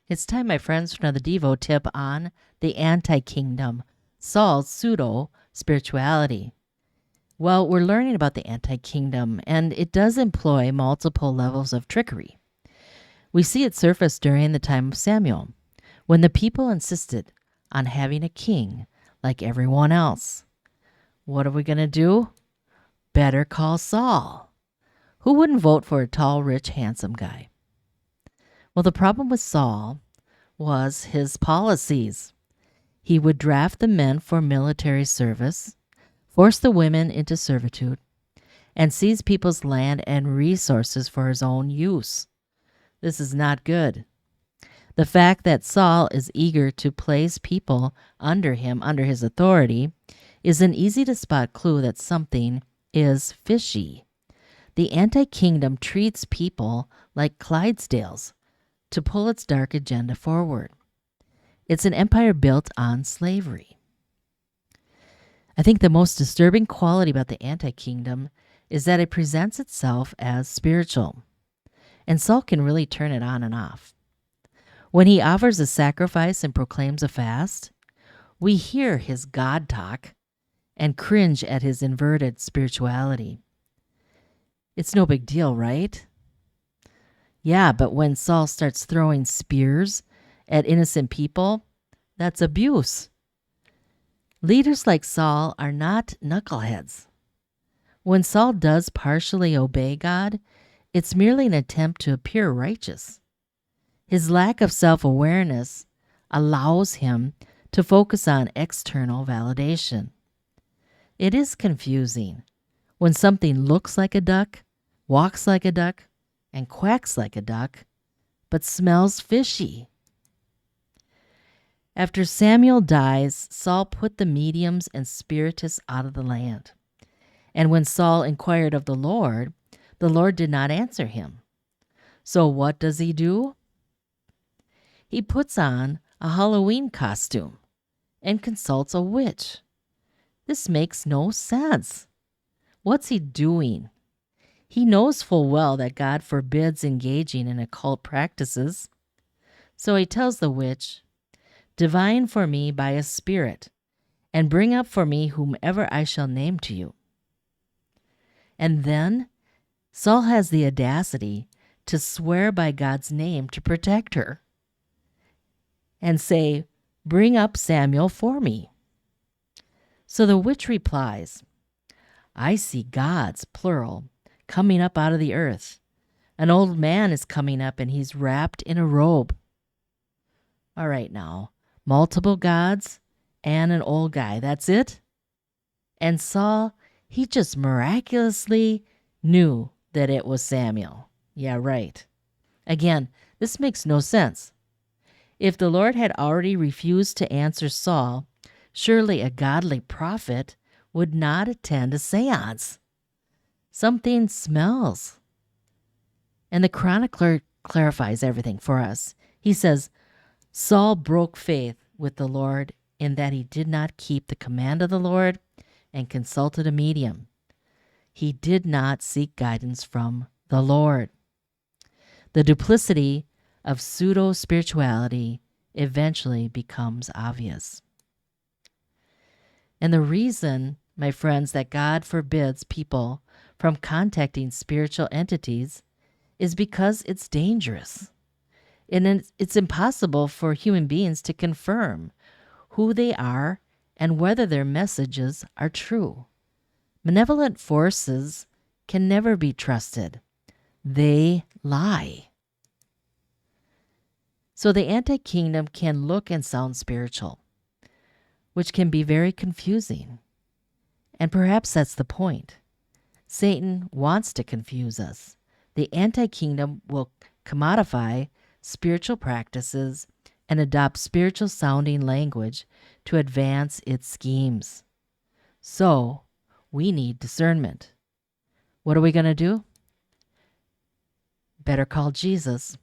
It's time, my friends, for another Devo tip on the Anti-kingdom, Saul's Pseudo-Spirituality. Well, we're learning about the Anti-kingdom, and it does employ multiple levels of trickery. We see it surface during the time of Samuel, when the people insisted on having a king like everyone else. What are we going to do? Better call Saul. Who wouldn't vote for a tall, rich, handsome guy? Well, the problem with Saul was his policies. He would draft the men for military service, force the women into servitude, and seize people's land and resources for his own use. This is not good. The fact that Saul is eager to place people under him, under his authority, is an easy-to-spot clue that something is fishy. The anti-kingdom treats people like Clydesdales to pull its dark agenda forward. It's an empire built on slavery. I think the most disturbing quality about the anti-kingdom is that it presents itself as spiritual, and Saul can really turn it on and off. When he offers a sacrifice and proclaims a fast, we hear his God talk and cringe at his inverted spirituality. It's no big deal, right? Yeah, but when Saul starts throwing spears at innocent people, that's abuse. Leaders like Saul are not knuckleheads. When Saul does partially obey God, it's merely an attempt to appear righteous. His lack of self-awareness allows him to focus on external validation. It is confusing when something looks like a duck, walks like a duck, and quacks like a duck, but smells fishy. After Samuel dies, Saul put the mediums and spiritists out of the land. And when Saul inquired of the Lord did not answer him. So what does he do? He puts on a Halloween costume and consults a witch. This makes no sense. What's he doing? He knows full well that God forbids engaging in occult practices. So he tells the witch, "Divine for me by a spirit, and bring up for me whomever I shall name to you." And then Saul has the audacity to swear by God's name to protect her and say, "Bring up Samuel for me." So the witch replies, "I see gods, plural, coming up out of the earth. An old man is coming up and he's wrapped in a robe." All right now, multiple gods and an old guy, that's it? And Saul, he just miraculously knew that it was Samuel. Yeah, right. Again, this makes no sense. If the Lord had already refused to answer Saul, surely a godly prophet would not attend a seance. Something smells. And the chronicler clarifies everything for us. He says, Saul broke faith with the Lord in that he did not keep the command of the Lord and consulted a medium. He did not seek guidance from the Lord. The duplicity of pseudo-spirituality eventually becomes obvious. And the reason, my friends, that God forbids people from contacting spiritual entities is because it's dangerous. And it's impossible for human beings to confirm who they are and whether their messages are true. Malevolent forces can never be trusted. They lie. So the anti-kingdom can look and sound spiritual, which can be very confusing. And perhaps that's the point. Satan wants to confuse us. The anti-kingdom will commodify spiritual practices and adopt spiritual sounding language to advance its schemes. So we need discernment. What are we going to do? Better call Jesus.